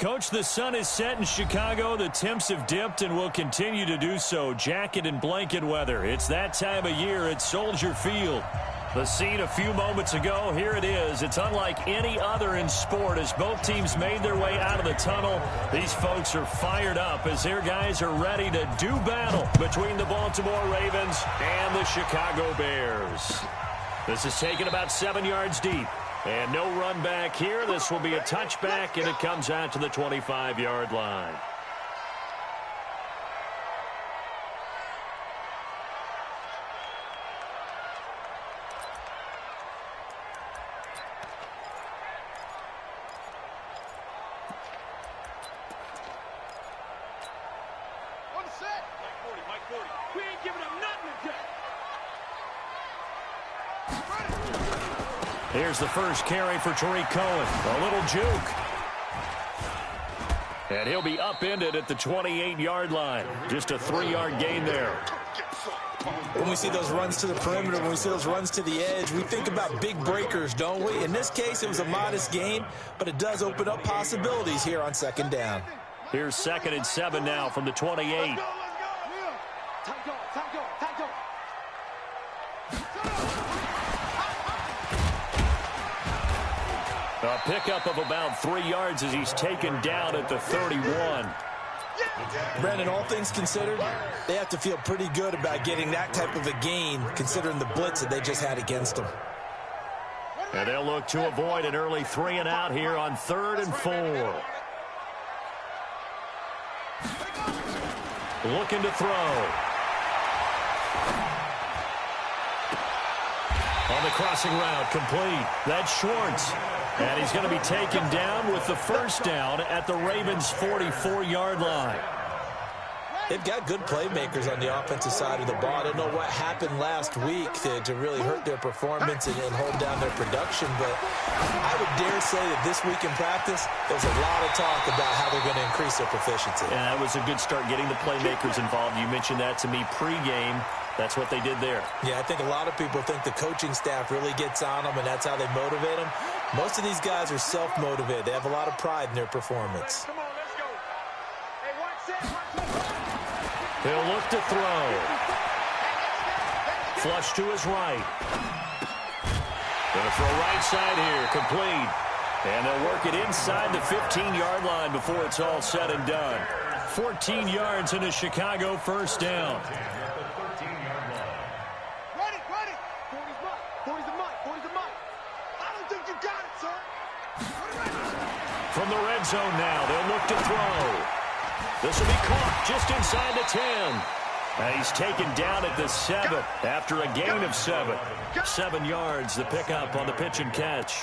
Coach, the sun is set in Chicago. The temps have dipped and will continue to do so. Jacket and blanket weather. It's that time of year at Soldier Field. The scene a few moments ago, here it is. It's unlike any other in sport as both teams made their way out of the tunnel. These folks are fired up as their guys are ready to do battle between the Baltimore Ravens and the Chicago Bears. This is taken about 7 yards deep. And no run back here. This will be a touchback, and it comes out to the 25-yard line. Here's the first carry for Tariq Cohen. A little juke. And he'll be upended at the 28-yard line. Just a 3-yard gain there. When we see those runs to the perimeter, when we see those runs to the edge, we think about big breakers, don't we? In this case, it was a modest gain, but it does open up possibilities here on second down. Here's 2nd and 7 now from the 28. A pickup of about 3 yards as he's taken down at the 31. Brandon, all things considered, they have to feel pretty good about getting that type of a gain considering the blitz that they just had against them. And they'll look to avoid an early 3 and out here on 3rd and 4. Looking to throw. On the crossing route, complete. That's Schwartz. And he's going to be taken down with the first down at the Ravens' 44-yard line. They've got good playmakers on the offensive side of the ball. I don't know what happened last week to really hurt their performance and hold down their production, but I would dare say that this week in practice, there's a lot of talk about how they're going to increase their proficiency. And that was a good start getting the playmakers involved. You mentioned that to me pregame. That's what they did there. Yeah, I think a lot of people think the coaching staff really gets on them, and that's how they motivate them. Most of these guys are self-motivated. They have a lot of pride in their performance. Come on, let's go. Hey, watch this. He'll look to throw. Flush to his right. Going to throw right side here, complete. And they'll work it inside the 15-yard line before it's all said and done. 14 yards in a Chicago first down. From the red zone now, they'll look to throw. This will be caught just inside the 10. And he's taken down at the 7 after a gain of 7. 7 yards, the pickup on the pitch and catch.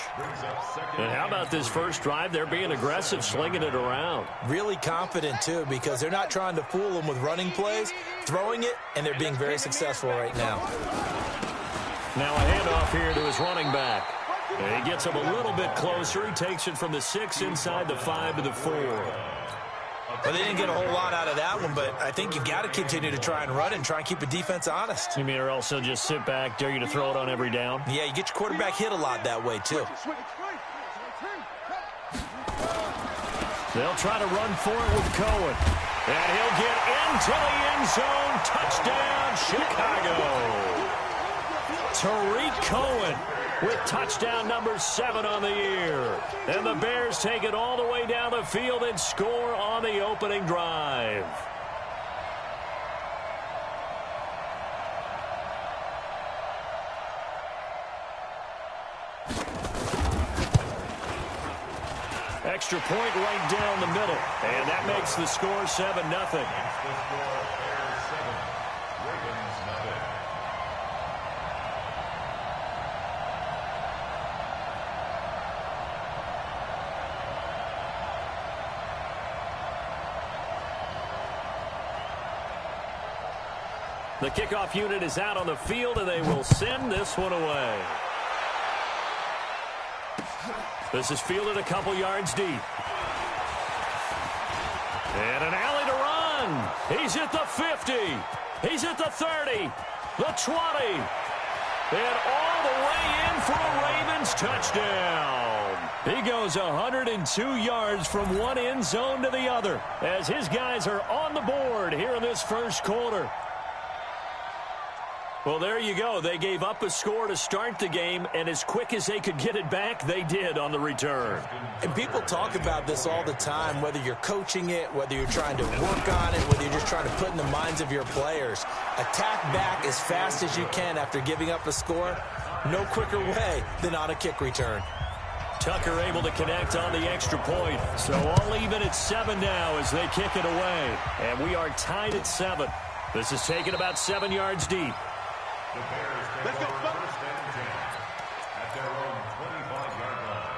And how about this first drive? They're being aggressive, slinging it around. Really confident, too, because they're not trying to fool them with running plays, throwing it, and they're being very successful right now. Now a handoff here to his running back. And he gets him a little bit closer. He takes it from the 6 inside the 5 to the 4. Well, they didn't get a whole lot out of that one, but I think you've got to continue to try and run and try and keep a defense honest. You mean or also just sit back, dare you to throw it on every down? Yeah, you get your quarterback hit a lot that way, too. They'll try to run for it with Cohen. And he'll get into the end zone. Touchdown, Chicago. Tariq Cohen with touchdown number 7 on the year. And the Bears take it all the way down the field and score on the opening drive. Extra point right down the middle. And that makes the score 7-0. The kickoff unit is out on the field, and they will send this one away. This is fielded a couple yards deep. And an alley to run. He's at the 50. He's at the 30. The 20. And all the way in for a Ravens touchdown. He goes 102 yards from one end zone to the other as his guys are on the board here in this first quarter. Well, there you go. They gave up a score to start the game, and as quick as they could get it back, they did on the return. And people talk about this all the time, whether you're coaching it, whether you're trying to work on it, whether you're just trying to put in the minds of your players. Attack back as fast as you can after giving up a score. No quicker way than on a kick return. Tucker able to connect on the extra point. So all even at 7 now as they kick it away. And we are tied at 7. This is taken about 7 yards deep. Let's go, folks. At their own 25-yard line.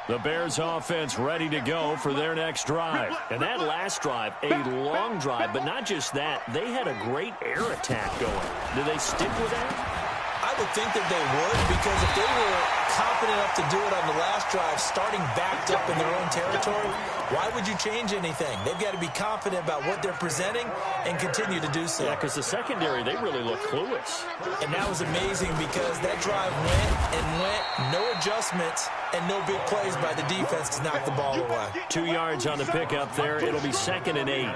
The Bears offense ready to go for their next drive. And that last drive, a long drive, but not just that. They had a great air attack going. Do they stick with that? I would think that they would, because if they were confident enough to do it on the last drive, starting backed up in their own territory, why would you change anything? They've got to be confident about what they're presenting and continue to do so. Yeah, because the secondary, they really look clueless. And that was amazing because that drive went and went, no adjustments, and no big plays by the defense to knock the ball away. 2 yards on the pickup there. It'll be 2nd and 8.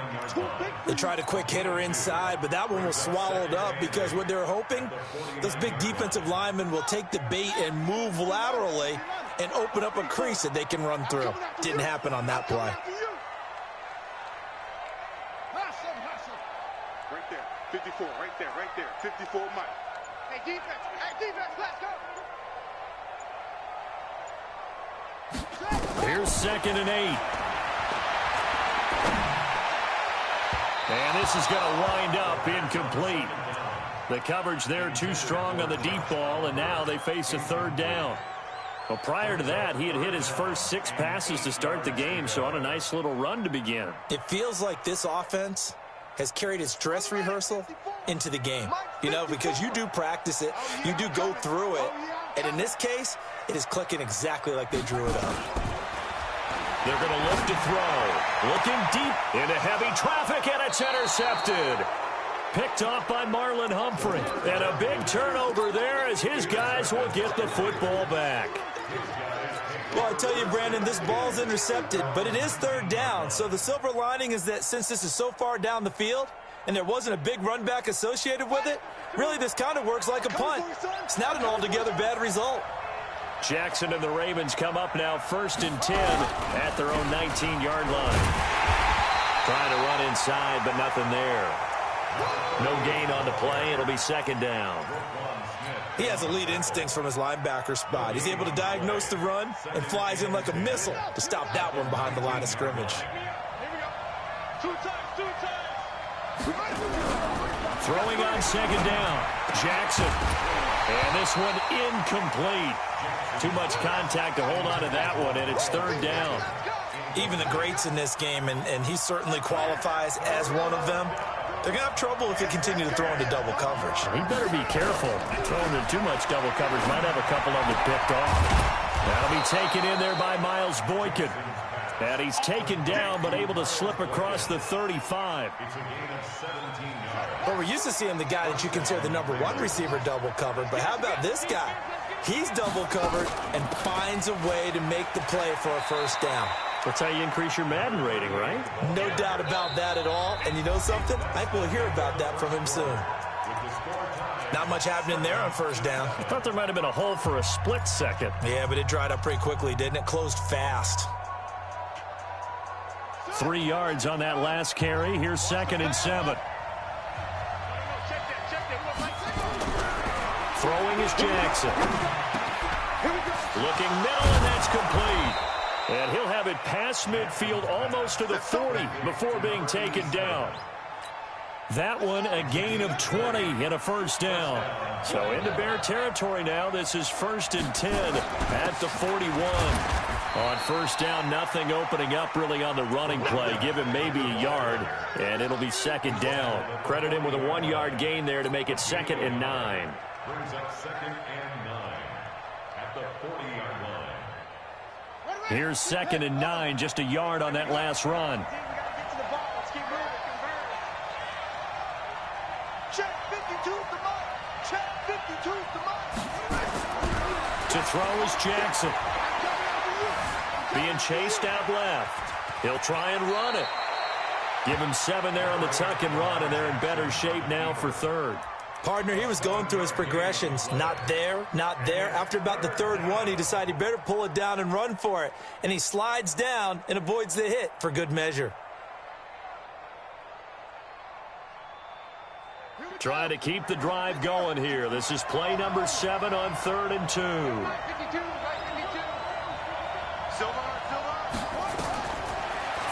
They tried a quick hitter inside, but that one was swallowed up because what they're hoping, those big defensive linemen will take the bait and move laterally and open up a crease that they can run through. Didn't happen on that play. Right there, 54, right there, 54 Mike. Hey, defense, let's go. Here's 2nd and 8. And this is going to wind up incomplete. The coverage there too strong on the deep ball, and now they face a 3rd down. Well, prior to that, he had hit his first 6 passes to start the game, so on a nice little run to begin. It feels like this offense has carried its dress rehearsal into the game. You know, because you do practice it, you do go through it, and in this case, it is clicking exactly like they drew it up. They're going to look to throw. Looking deep into heavy traffic, and it's intercepted. Picked off by Marlon Humphrey. And a big turnover there as his guys will get the football back. Well, I tell you, Brandon, this ball's intercepted, but it is 3rd down. So the silver lining is that since this is so far down the field and there wasn't a big run back associated with it, really this kind of works like a punt. It's not an altogether bad result. Jackson and the Ravens come up now 1st and 10 at their own 19-yard line. Trying to run inside, but nothing there. No gain on the play. It'll be 2nd down. He has elite instincts from his linebacker spot. He's able to diagnose the run and flies in like a missile to stop that one behind the line of scrimmage. Two times. Throwing on 2nd down. Jackson. And this one incomplete. Too much contact to hold on to that one, and it's 3rd down. Even the greats in this game, and he certainly qualifies as one of them, they're going to have trouble if they continue to throw into double coverage. He better be careful. Throwing into too much double coverage might have a couple of them picked off. That'll be taken in there by Miles Boykin. And he's taken down, but able to slip across the 35. Well, we're used to seeing the guy that you consider the #1 receiver double covered, but how about this guy? He's double covered and finds a way to make the play for a 1st down. That's how you increase your Madden rating, right? No doubt about that at all. And you know something? I think we'll hear about that from him soon. Not much happening there on 1st down. I thought there might have been a hole for a split second. Yeah, but it dried up pretty quickly, didn't it? Closed fast. 3 yards on that last carry. Here's 2nd and 7. Throwing is Jackson. Looking middle, and that's complete. And he'll have it past midfield almost to the 40 before being taken down. That one a gain of 20 and a 1st down. So into Bear territory now. This is 1st and 10 at the 41. On 1st down, nothing opening up really on the running play. Give him maybe a yard, and it'll be 2nd down. Credit him with a 1-yard gain there to make it 2nd and 9. Brings up 2nd and 9 at the 40-yard line. Here's 2nd and 9, just a yard on that last run. To throw is Jackson. Being chased out left. He'll try and run it. Give him 7 there on the tuck and run, and they're in better shape now for third. Partner, he was going through his progressions. Not there, not there. After about the third one, he decided he better pull it down and run for it. And he slides down and avoids the hit for good measure. Trying to keep the drive going here. This is play number 7 on 3rd and 2.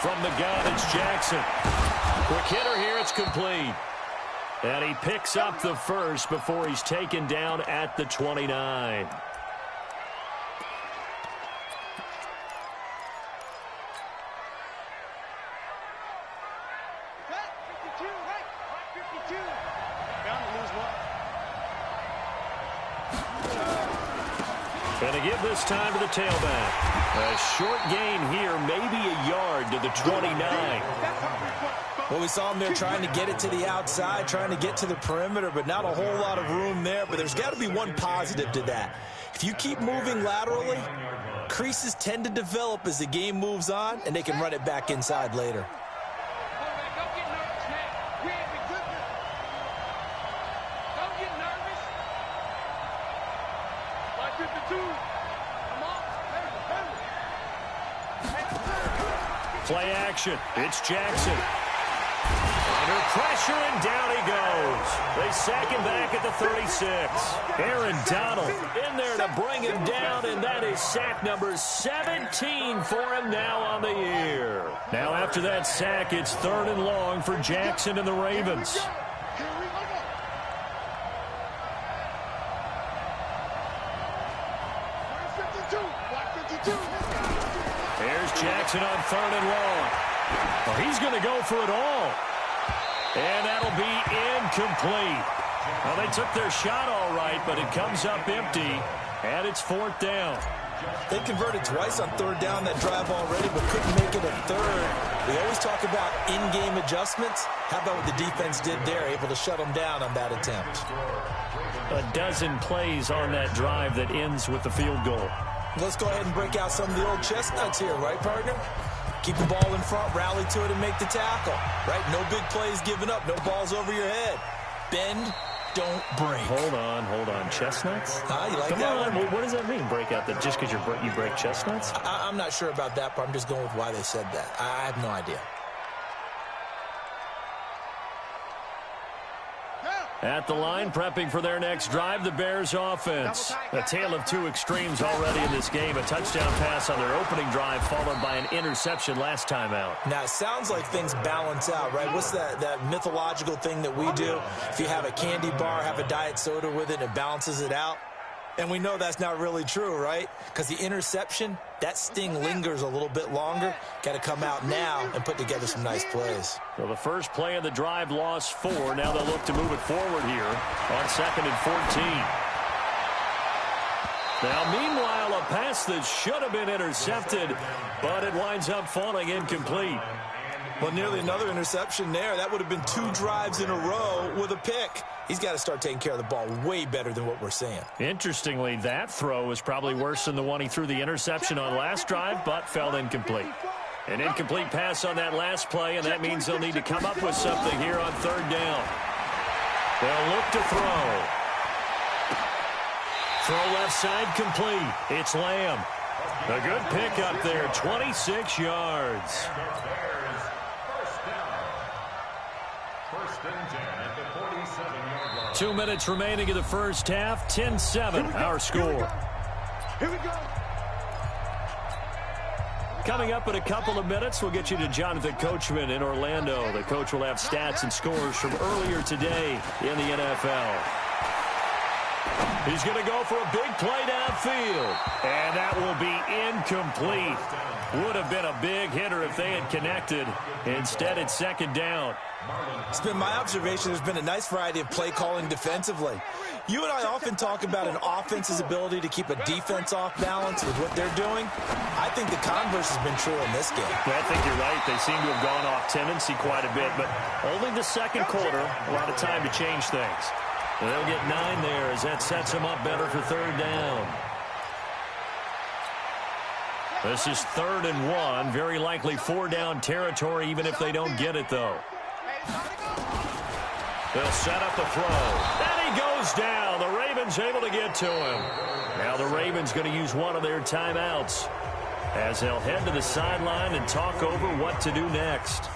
From the gun, it's Jackson. Quick hitter here, it's complete. And he picks up the first before he's taken down at the 29. And to give this time to the tailback. A short gain here, maybe a yard to the 29. Well, we saw him there trying to get it to the outside, trying to get to the perimeter, but not a whole lot of room there. But there's got to be one positive to that. If you keep moving laterally, creases tend to develop as the game moves on, and they can run it back inside later. Play action. It's Jackson. Under pressure, and down he goes. They sack him back at the 36. Aaron Donald in there to bring him down, and that is sack number 17 for him now on the year. Now after that sack, it's 3rd and long for Jackson and the Ravens. Here's Jackson on 3rd and long. Well, he's going to go for it all. And that'll be incomplete. Well, they took their shot all right, but it comes up empty, and it's 4th down. They converted twice on 3rd down that drive already, but couldn't make it a 3rd. We always talk about in-game adjustments. How about what the defense did there, able to shut them down on that attempt? A dozen plays on that drive that ends with the field goal. Let's go ahead and break out some of the old chestnuts here, right, partner? Keep the ball in front, rally to it, and make the tackle, right? No big plays given up, no balls over your head. Bend, don't break. Hold on. Chestnuts? You like Come that on. one? What does that mean, break out? Just because you break chestnuts? I'm not sure about that, but I'm just going with why they said that. I have no idea. At the line, prepping for their next drive, the Bears offense. A tale of two extremes already in this game. A touchdown pass on their opening drive, followed by an interception last time out. Now, it sounds like things balance out, right? What's that mythological thing that we do? If you have a candy bar, have a diet soda with it, it balances it out. And we know that's not really true, right? Because the interception, that sting lingers a little bit longer. Got to come out now and put together some nice plays. Well, the first play of the drive lost 4. Now they'll look to move it forward here on 2nd and 14. Now, meanwhile, a pass that should have been intercepted, but it winds up falling incomplete. Well, nearly another interception there. That would have been 2 drives in a row with a pick. He's got to start taking care of the ball way better than what we're seeing. Interestingly, that throw was probably worse than the one he threw the interception on last drive, but fell incomplete. An incomplete pass on that last play, and that means they'll need to come up with something here on 3rd down. They'll look to throw. Throw left side complete. It's Lamb. A good pickup there, 26 yards. 2 minutes remaining in the first half. 10-7, our score. Here we go. Coming up in a couple of minutes, we'll get you to Jonathan Coachman in Orlando. The coach will have stats and scores from earlier today in the NFL. He's going to go for a big play downfield. And that will be incomplete. Would have been a big hitter if they had connected. Instead, it's 2nd down. It's been my observation there's been a nice variety of play calling defensively. You and I often talk about an offense's ability to keep a defense off balance with what they're doing. I think the converse has been true in this game. Well, I think you're right. They seem to have gone off tendency quite a bit, but only the second quarter, a lot of time to change things. They'll get 9 there as that sets them up better for third down. This is 3rd and 1. Very likely 4-down territory, even if they don't get it, though. They'll set up the throw. And he goes down. The Ravens able to get to him. Now the Ravens going to use one of their timeouts as they'll head to the sideline and talk over what to do next.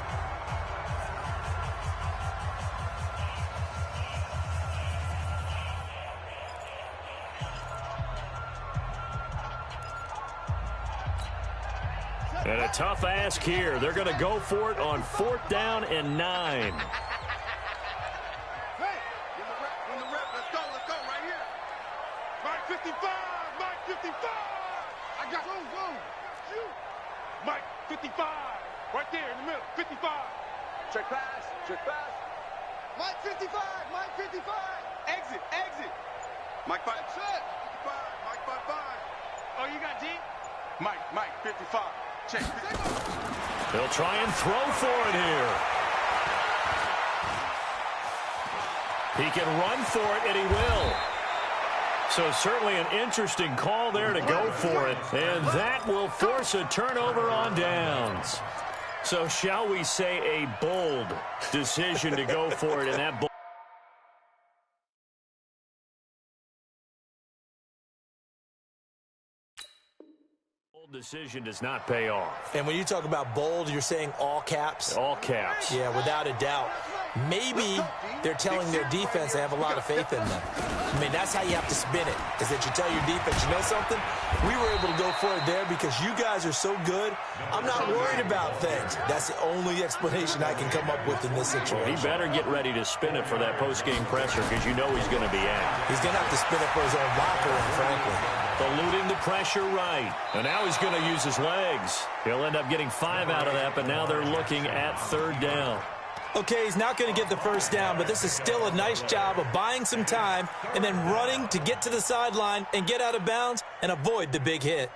And a tough ask here. They're going to go for it on 4th down and 9. Mike 55! Mike 55! I got go! Shoot! Mike 55! Right there in the middle. 55! Check pass! Check pass! Mike 55! Mike 55! Exit! Exit! Mike 5. Check! 55! Mike 55! Oh, you got deep? Mike 55. Check. They'll try and throw for it here. He can run for it, and he will. So certainly an interesting call there to go for it. And that will force a turnover on downs. So shall we say a bold decision to go for it in that bold decision does not pay off. And when you talk about bold, you're saying all caps? All caps. Yeah, without a doubt. Maybe they're telling their defense they have a lot of faith in them. I mean, that's how you have to spin it, is that you tell your defense, you know something? We were able to go for it there because you guys are so good. I'm not worried about things. That's the only explanation I can come up with in this situation. Well, he better get ready to spin it for that post-game presser because you know he's going to be at. He's going to have to spin it for his own locker room, frankly. Eluding the pressure right. And now he's going to use his legs. He'll end up getting 5 out of that, but now they're looking at 3rd down. Okay, he's not going to get the first down, but this is still a nice job of buying some time and then running to get to the sideline and get out of bounds and avoid the big hit.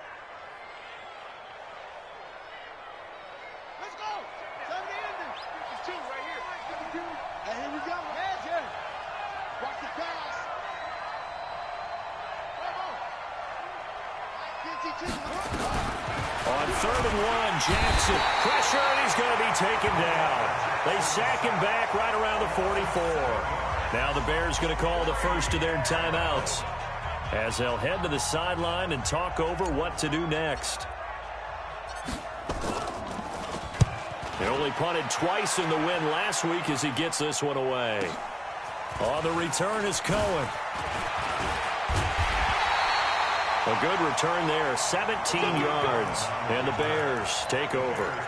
Let's go! Time to end this. It's 2 right here. And here we go. Magic. Watch the pass. On 3rd and 1, Jackson. Pressure, and he's going to be taken down. They sack him back right around the 44. Now the Bears going to call the first of their timeouts as they'll head to the sideline and talk over what to do next. He only punted twice in the win last week as he gets this one away. On the return is Cohen. A good return there, 17 yards. And the Bears take over.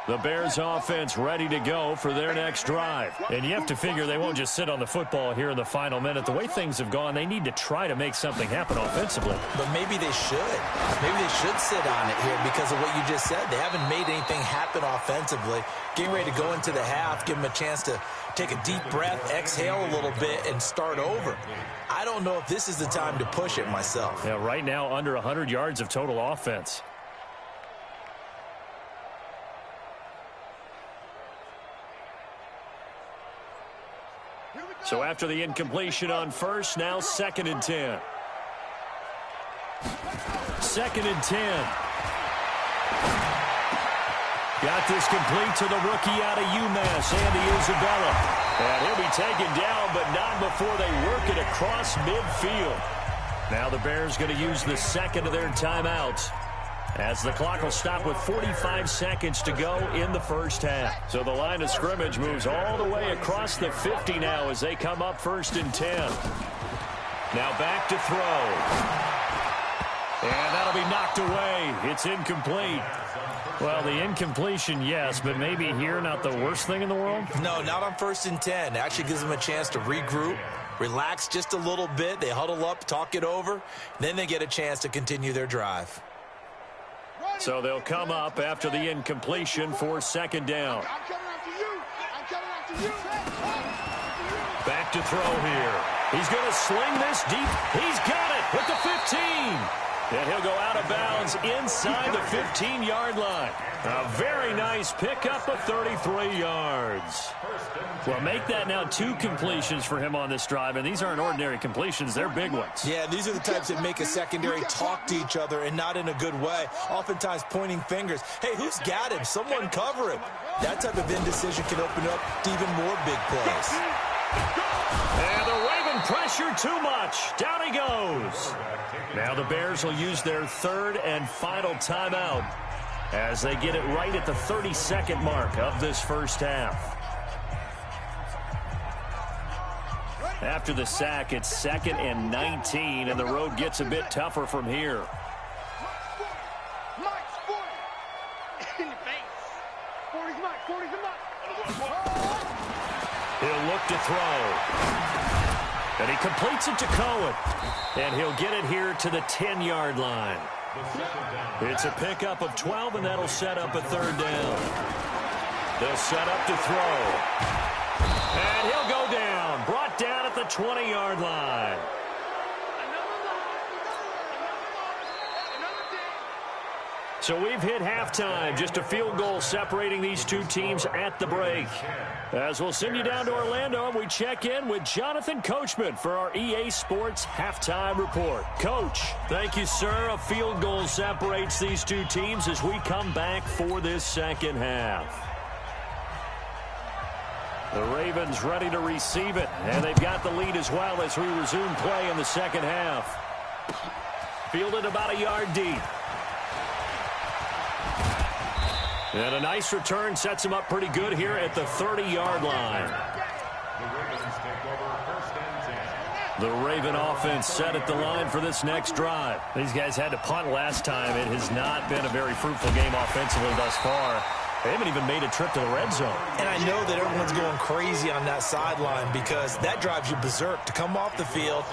The Bears offense ready to go for their next drive. And you have to figure they won't just sit on the football here in the final minute. The way things have gone, they need to try to make something happen offensively. But maybe they should. Maybe they should sit on it here because of what you just said. They haven't made anything happen offensively. Getting ready to go into the half, give them a chance to take a deep breath, exhale a little bit, and start over. I don't know if this is the time to push it myself. Yeah, right now under 100 yards of total offense. So after the incompletion on first, now 2nd and 10. 2nd and 10. Got this complete to the rookie out of UMass, Andy Isabella. And he'll be taken down, but not before they work it across midfield. Now the Bears going to use the second of their timeouts, as the clock will stop with 45 seconds to go in the first half. So the line of scrimmage moves all the way across the 50 now as they come up 1st and 10. Now back to throw. And that'll be knocked away. It's incomplete. Well, the incompletion, yes, but maybe here not the worst thing in the world? No, not on 1st and 10. It actually gives them a chance to regroup, relax just a little bit. They huddle up, talk it over. Then they get a chance to continue their drive. So they'll come up after the incompletion for 2nd down. I'm coming after you. I'm coming after you. Back to throw here. He's going to sling this deep. He's got it with the 15. And he'll go out of bounds inside the 15-yard line. A very nice pickup of 33 yards. Well, make that now 2 completions for him on this drive, and these aren't ordinary completions. They're big ones. Yeah, these are the types that make a secondary talk to each other and not in a good way, oftentimes pointing fingers. Hey, who's got him? Someone cover him. That type of indecision can open up to even more big plays. And the Raven pressure too much. Down he goes. Now the Bears will use their 3rd and final timeout as they get it right at the 30-second mark of this first half. After the sack, it's 2nd and 19, and the road gets a bit tougher from here. He'll look to throw. And he completes it to Cohen. And he'll get it here to the 10-yard line. It's a pickup of 12, and that'll set up a 3rd down. They'll set up to throw. And he'll go down. Brought down at the 20-yard line. So we've hit halftime. Just a field goal separating these two teams at the break. As we'll send you down to Orlando, and we check in with Jonathan Coachman for our EA Sports Halftime Report. Coach, thank you, sir. A field goal separates these two teams as we come back for this second half. The Ravens ready to receive it, and they've got the lead as well as we resume play in the second half. Fielded about a yard deep. And a nice return sets him up pretty good here at the 30-yard line. The Raven offense set at the line for this next drive. These guys had to punt last time. It has not been a very fruitful game offensively thus far. They haven't even made a trip to the red zone. And I know that everyone's going crazy on that sideline because that drives you berserk to come off the field,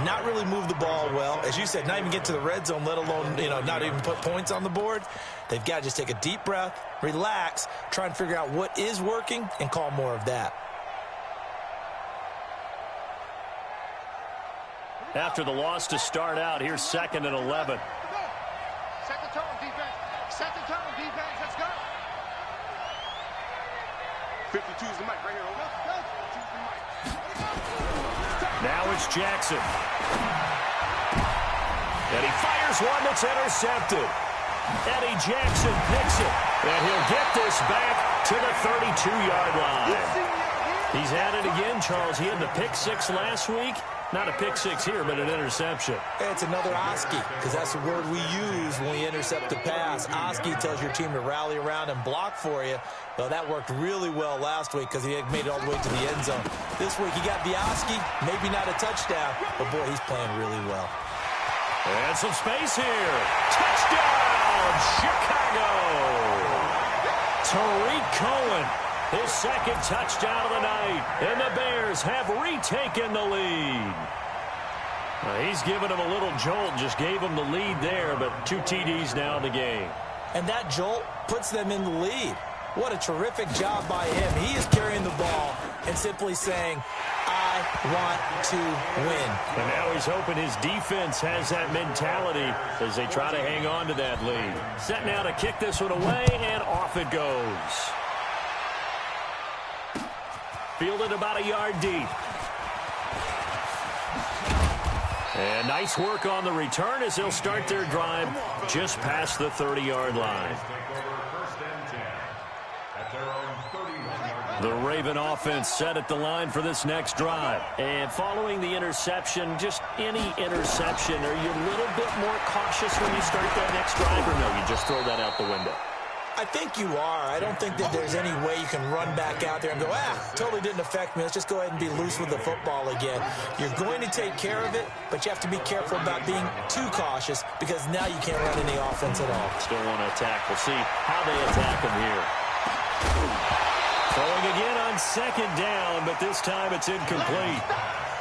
not really move the ball well. As you said, not even get to the red zone, let alone, not even put points on the board. They've got to just take a deep breath, relax, try and figure out what is working, and call more of that. After the loss to start out, here's 2nd and 11. Set the tone, defense. Set the tone, defense. Let's go. 52 is the mic right here. Now it's Jackson. And he fires one that's intercepted. Eddie Jackson picks it. And he'll get this back to the 32-yard line. He's had it again, Charles. He had the pick 6 last week. Not a pick 6 here, but an interception. It's another Oski, because that's the word we use when we intercept the pass. Oski tells your team to rally around and block for you. Well, that worked really well last week because he had made it all the way to the end zone. This week he got the Oski, maybe not a touchdown, but boy, he's playing really well. And some space here. Touchdown, Chicago! Tariq Cohen, his 2nd touchdown of the night, and the Bears have retaken the lead. He's given him a little jolt, just gave him the lead there, but 2 TDs now in the game. And that jolt puts them in the lead. What a terrific job by him. He is carrying the ball and simply saying, I want to win. And now he's hoping his defense has that mentality as they try to hang on to that lead. Set now to kick this one away, and off it goes. Fielded about a yard deep. And nice work on the return as they'll start their drive just past the 30-yard line. The Raven offense set at the line for this next drive. And following the interception, just any interception, are you a little bit more cautious when you start that next drive, or no, you just throw that out the window? I think you are. I don't think that there's any way you can run back out there and go, totally didn't affect me. Let's just go ahead and be loose with the football again. You're going to take care of it, but you have to be careful about being too cautious because now you can't run any offense at all. Still want to attack. We'll see how they attack him here. Throwing again on 2nd down, but this time it's incomplete.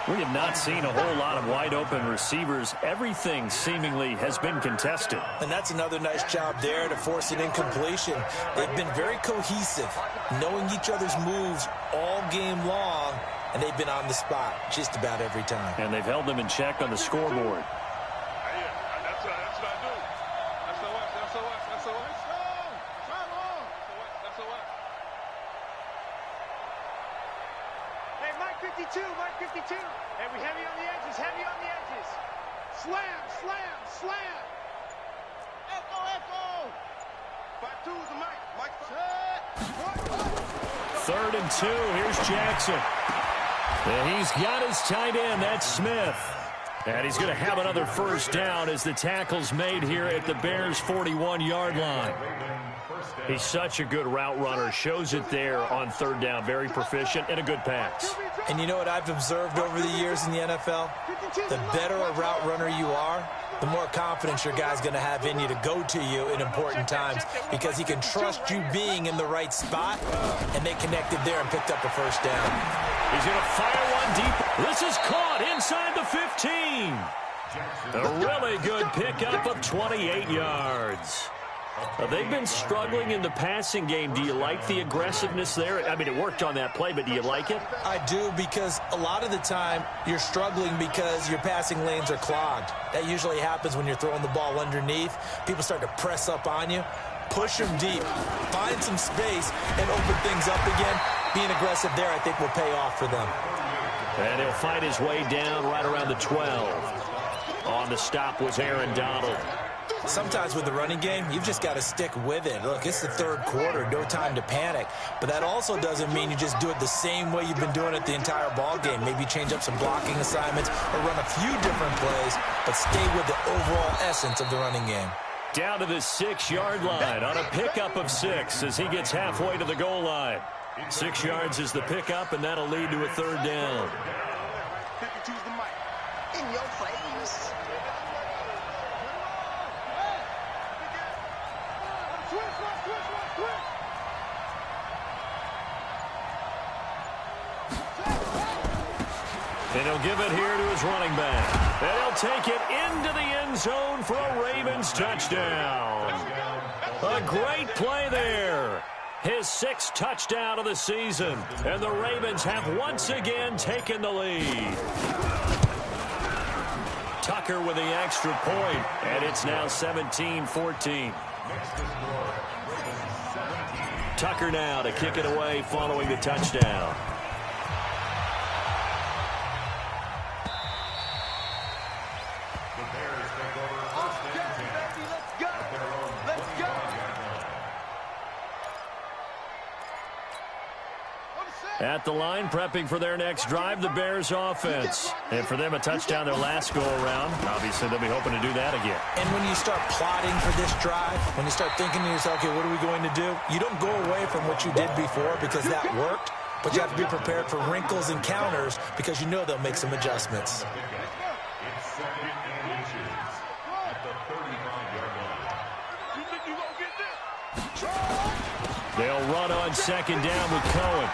We have not seen a whole lot of wide-open receivers. Everything seemingly has been contested. And that's another nice job there to force an incompletion. They've been very cohesive, knowing each other's moves all game long, and they've been on the spot just about every time. And they've held them in check on the scoreboard. That's heavy on the edges. Slam, slam, slam. Echo, echo. 5-2 is the mic. Mike, Third and 2. Here's Jackson. And he's got his tight end. That's Smith. And he's going to have another first down as the tackle's made here at the Bears' 41-yard line. He's such a good route runner. Shows it there on third down. Very proficient and a good pass. And you know what I've observed over the years in the NFL? The better a route runner you are, the more confidence your guy's going to have in you to go to you in important times because he can trust you being in the right spot, and they connected there and picked up a first down. He's going to fire one deep. This is caught inside the 15. A really good pickup of 28 yards. They've been struggling in the passing game. Do you like the aggressiveness there? I mean, it worked on that play, but do you like it? I do, because a lot of the time you're struggling because your passing lanes are clogged. That usually happens when you're throwing the ball underneath. People start to press up on you. Push them deep. Find some space and open things up again. Being aggressive there, I think, will pay off for them. And he'll fight his way down right around the 12. On the stop was Aaron Donald. Sometimes with the running game, you've just got to stick with it. Look, it's the third quarter, no time to panic. But that also doesn't mean you just do it the same way you've been doing it the entire ball game. Maybe change up some blocking assignments or run a few different plays, but stay with the overall essence of the running game. Down to the 6-yard line on a pickup of 6 as he gets halfway to the goal line. 6 yards is the pickup, and that'll lead to a third down. 52's the mic. In your face. And he'll give it here to his running back. And he'll take it into the end zone for a Ravens touchdown. A great play there. His 6th touchdown of the season. And the Ravens have once again taken the lead. Tucker with the extra point, and it's now 17-14. Tucker now to kick it away following the touchdown. At the line, prepping for their next drive, the Bears offense. And for them, a touchdown their last go-around. Obviously, they'll be hoping to do that again. And when you start plotting for this drive, when you start thinking to yourself, okay, what are we going to do? You don't go away from what you did before because that worked, but you have to be prepared for wrinkles and counters because you know they'll make some adjustments. It's 2nd and inches at the 35-yard line. You think you gonna get this? They'll run on 2nd down with Cohen.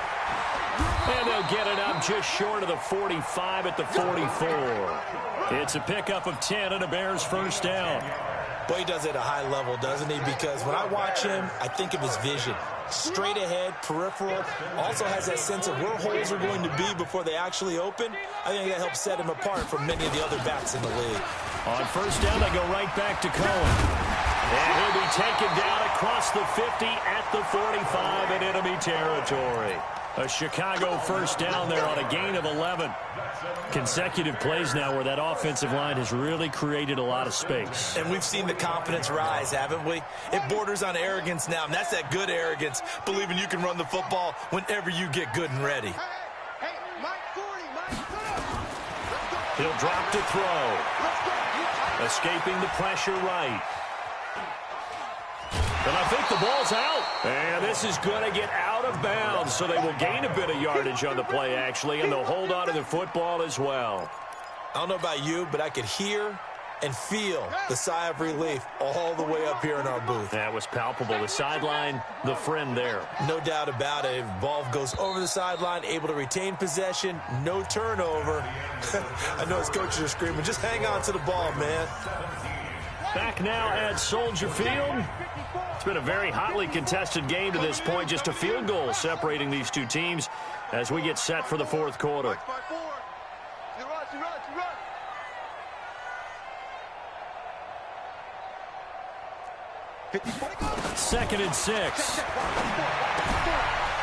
And they'll get it up just short of the 45 at the 44. It's a pickup of 10 and a Bears first down. Boy, he does it at a high level, doesn't he? Because when I watch him, I think of his vision. Straight ahead, peripheral, also has that sense of where holes are going to be before they actually open. I think that helps set him apart from many of the other backs in the league. On first down, they go right back to Cohen. And he'll be taken down across the 50 at the 45 in enemy territory. A Chicago first down there on a gain of 11. Consecutive plays now where that offensive line has really created a lot of space. And we've seen the confidence rise, haven't we? It borders on arrogance now, and that's that good arrogance, believing you can run the football whenever you get good and ready. Hey, Mike 40, Mike, let's go. He'll drop to throw. Escaping the pressure right. And I think the ball's out. And this is going to get out of bounds, so they will gain a bit of yardage on the play, actually, and they'll hold on to the football as well. I don't know about you, but I could hear and feel the sigh of relief all the way up here in our booth. That was palpable. The sideline, the friend there. No doubt about it. Ball goes over the sideline, able to retain possession, no turnover. I know his coaches are screaming, just hang on to the ball, man. Back now at Soldier Field. It's been a very hotly contested game to this point. Just a field goal separating these two teams as we get set for the fourth quarter. Second and 6.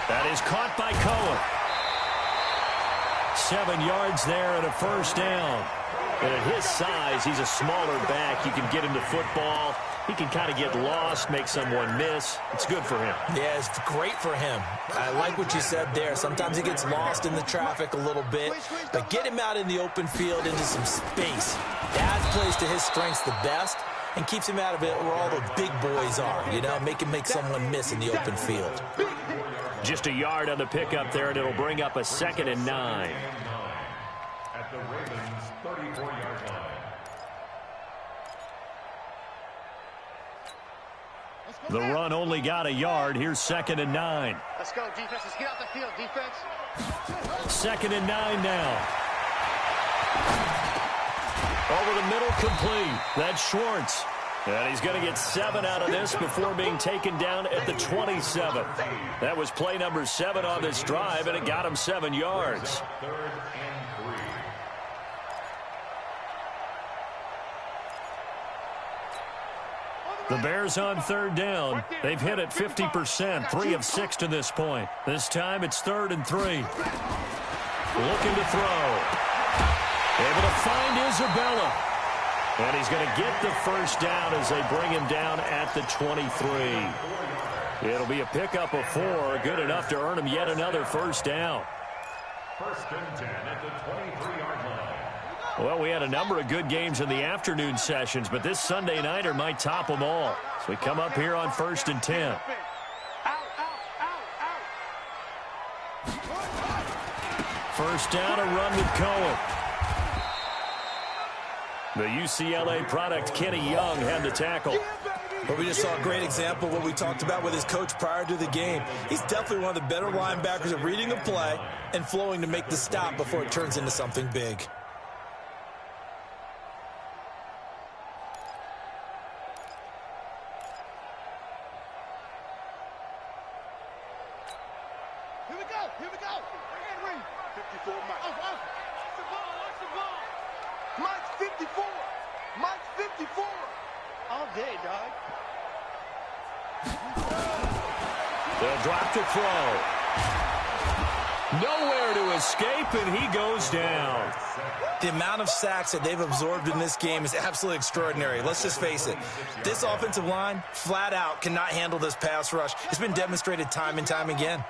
That is caught by Cohen. 7 yards there and a first down. And at his size, he's a smaller back. You can get him to football. He can kind of get lost, make someone miss. It's good for him. Yeah, it's great for him. I like what you said there. Sometimes he gets lost in the traffic a little bit, but get him out in the open field into some space. That plays to his strengths the best and keeps him out of it where all the big boys are, you know, make someone miss in the open field. Just a yard on the pickup there, and it'll bring up a 2nd and 9. At the Ravens' 34-yard line. The run only got a yard. Here's 2nd and 9. Let's go, defense. Let's get out the field, defense. 2nd and 9 now. Over the middle, complete. That's Schwartz. And he's going to get 7 out of this before being taken down at the 27. That was play number 7 on this drive, and it got him 7 yards. 3rd and 3. The Bears on 3rd down. They've hit it 50%, 3 of 6 to this point. This time it's 3rd and 3. Looking to throw. Able to find Isabella. And he's going to get the first down as they bring him down at the 23. It'll be a pickup of 4, good enough to earn him yet another first down. 1st and 10 at the 23-yard line. Well, we had a number of good games in the afternoon sessions, but this Sunday nighter might top them all. So we come up here on 1st and 10. First down, a run with Cohen. The UCLA product, Kenny Young, had the tackle. But we just saw a great example of what we talked about with his coach prior to the game. He's definitely one of the better linebackers at reading a play and flowing to make the stop before it turns into something big. Here we go. 54, Mike. Watch the ball. Mike's 54. Mike's 54. All day, dog. They'll drop to throw. Nowhere to escape, and he goes down. The amount of sacks that they've absorbed in this game is absolutely extraordinary. Let's just face it. This offensive line, flat out, cannot handle this pass rush. It's been demonstrated time and time again.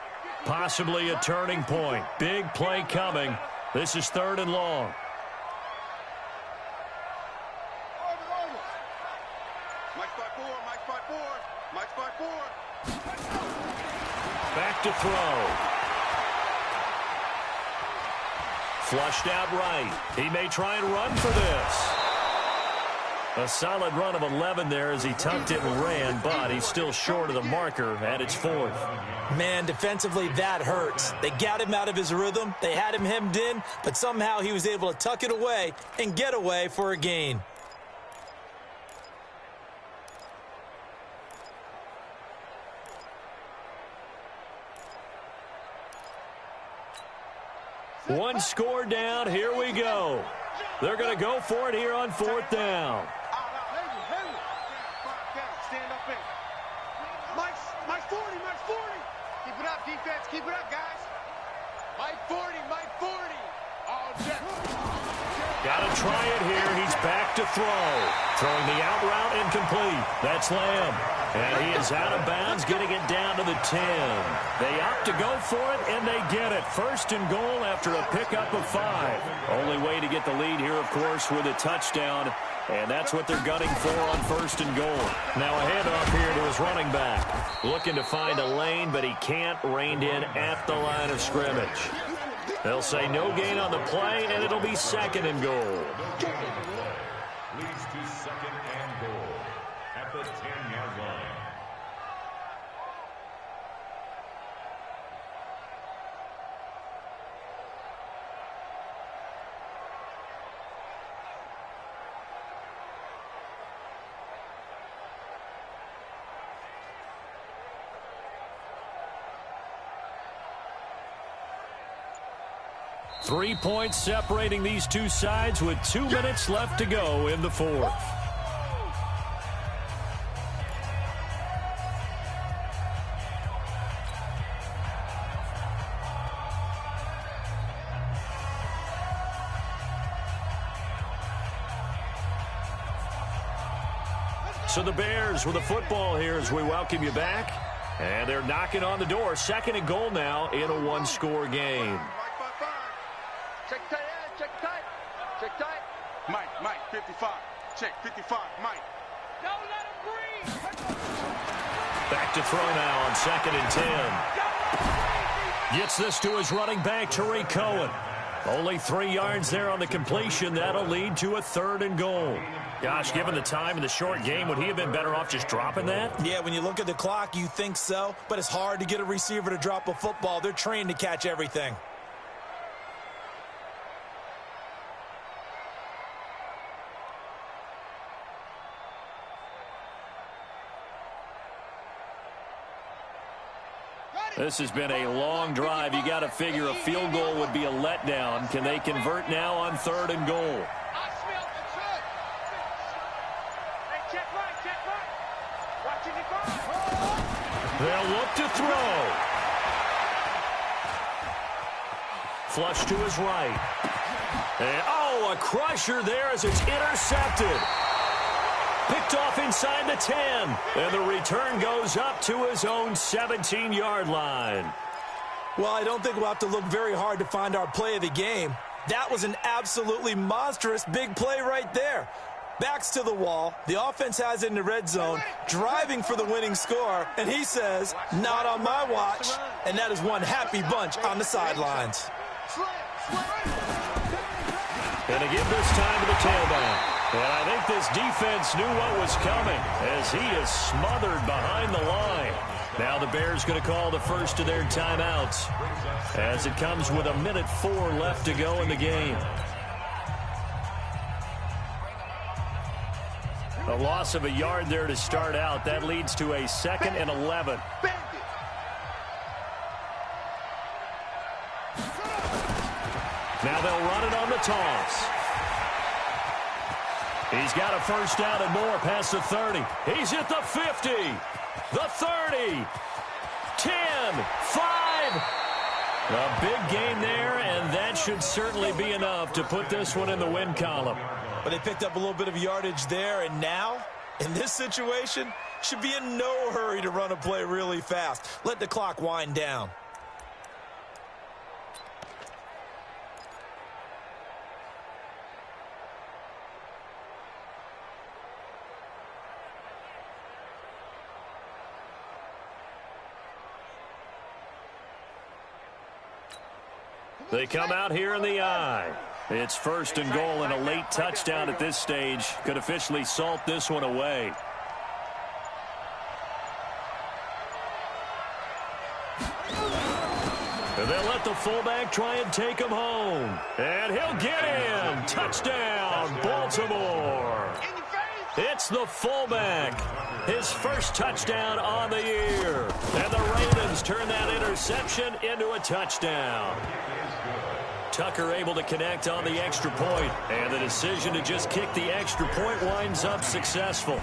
Possibly a turning point. Big play coming. This is 3rd and long. Mike's by 4. Mike's by 4. Back to throw. Flushed out right. He may try and run for this. A solid run of 11 there as he tucked it and ran, but he's still short of the marker, and it's 4th. Man, defensively, that hurts. They got him out of his rhythm. They had him hemmed in, but somehow he was able to tuck it away and get away for a gain. One score down. Here we go. They're going to go for it here on 4th down. Stand up in. Mike's 40. Keep it up, defense. Keep it up, guys. Mike 40. All day. Got to try it here. He's back to throw. Throwing the out route incomplete. That's Lamb. And he is out of bounds, getting it down to the 10. They opt to go for it, and they get it. 1st and goal after a pickup of 5. Only way to get the lead here, of course, with a touchdown. And that's what they're gunning for on 1st and goal. Now a handoff here to his running back. Looking to find a lane, but he can't. Reined in at the line of scrimmage. They'll say no gain on the play, and it'll be 2nd and goal. Leads to 2nd and goal at the 10-yard line. Three points separating these two sides with 2 minutes left to go in the 4th. So the Bears with the football here as we welcome you back. And they're knocking on the door. 2nd and goal now in a one-score game. Check tight, check tight. Check tight. Mike, 55. Check, 55, Mike. Don't let him breathe. Back to throw now on 2nd and 10. Gets this to his running back, Tariq Cohen. Only 3 yards there on the completion. That'll lead to a 3rd and goal. Gosh, given the time in the short game, would he have been better off just dropping that? Yeah, when you look at the clock, you think so. But it's hard to get a receiver to drop a football. They're trained to catch everything. This has been a long drive. You got to figure a field goal would be a letdown. Can they convert now on 3rd and goal? They'll look to throw. Flush to his right. And, a crusher there as it's intercepted. Picked off inside the 10. And the return goes up to his own 17-yard line. Well, I don't think we'll have to look very hard to find our play of the game. That was an absolutely monstrous big play right there. Backs to the wall. The offense has it in the red zone, driving for the winning score. And he says, not on my watch. And that is one happy bunch on the sidelines. And to give this time to the tailback. And I think this defense knew what was coming as he is smothered behind the line. Now the Bears going to call the first of their timeouts as it comes with 1:04 left to go in the game. A loss of a yard there to start out. That leads to a 2nd and 11. Now they'll run it on the toss. He's got a first down and more past the 30. He's at the 50, the 30, 10, 5. A big gain there, and that should certainly be enough to put this one in the win column. But they picked up a little bit of yardage there, and now, in this situation, should be in no hurry to run a play really fast. Let the clock wind down. They come out here in the eye. It's 1st and goal, and a late touchdown at this stage could officially salt this one away. And they'll let the fullback try and take him home. And he'll get in. Touchdown, Baltimore. It's the fullback. His first touchdown on the year. And the Ravens turn that interception into a touchdown. Tucker able to connect on the extra point, and the decision to just kick the extra point winds up successful.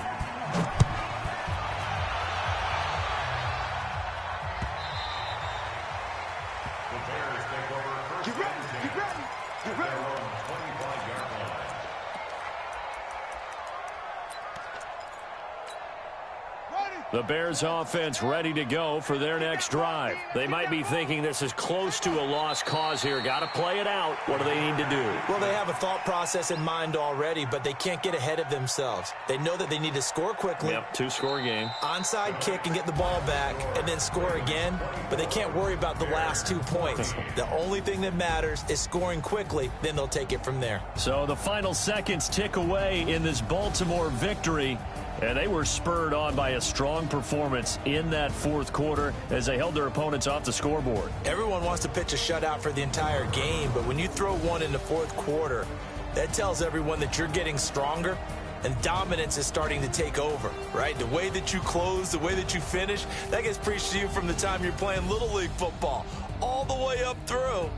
The Bears offense ready to go for their next drive. They might be thinking this is close to a lost cause here. Got to play it out. What do they need to do? Well, they have a thought process in mind already, but they can't get ahead of themselves. They know that they need to score quickly. Yep, 2-score game. Onside kick and get the ball back and then score again, but they can't worry about the last 2 points. The only thing that matters is scoring quickly, then they'll take it from there. So the final seconds tick away in this Baltimore victory. And they were spurred on by a strong performance in that 4th quarter as they held their opponents off the scoreboard. Everyone wants to pitch a shutout for the entire game, but when you throw one in the 4th quarter, that tells everyone that you're getting stronger and dominance is starting to take over, right? The way that you close, the way that you finish, that gets preached to you from the time you're playing Little League football all the way up through.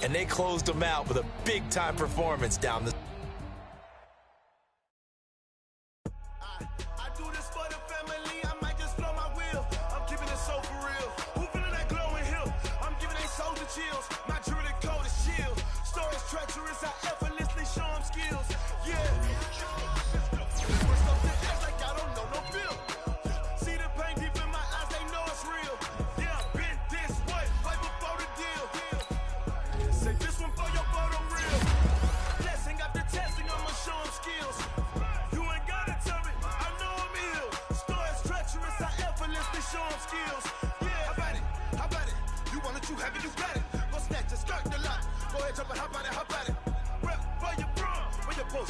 And they closed them out with a big-time performance down the chills. My jewelry coat is chill. Stories treacherous, I effortlessly show them skills. Yeah. Like I don't know no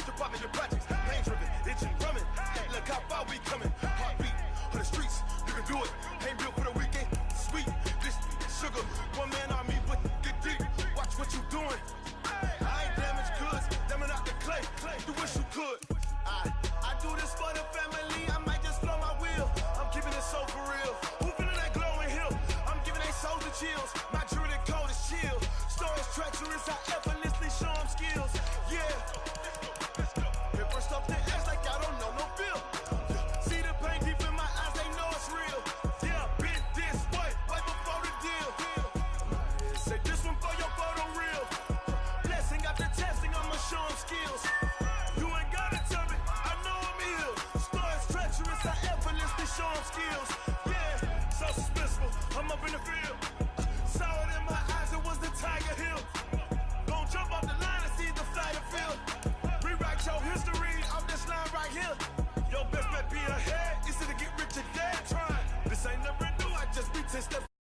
strip out in your projects. Pain driven, itching, drumming. Hey, look how far we coming. Heartbeat on the streets, you can do it. Ain't built for the weekend. Sweet, this sugar, one man army, but get deep. Watch what you doing. I ain't damaged goods, damn it out the clay. You wish you could. I do this for the family. I might just blow my wheel. I'm keeping it so for real. Who feeling that glowing hill? I'm giving they souls the chills. My jewelry code is chill. Stories treacherous, I effortlessly show them skills. Yeah. It burst up the edge like I don't know no feel. See the pain deep in my eyes, they know it's real. Yeah, been this way, right before the deal. Say this one for your photo real. Blessing after testing, I'ma show them skills. You ain't gotta tell me, I know I'm ill. Stories treacherous, I effortlessly show them skills. Yeah, so suspenseful, I'm up in the field. Saw it in my eyes, it was the Tiger Hill. Gon' jump off the line and see the flight of field. Rewrite your history off this line right here. Your best bet be ahead, easy to get rich or dead trying. This ain't never new, I just be 10 steps.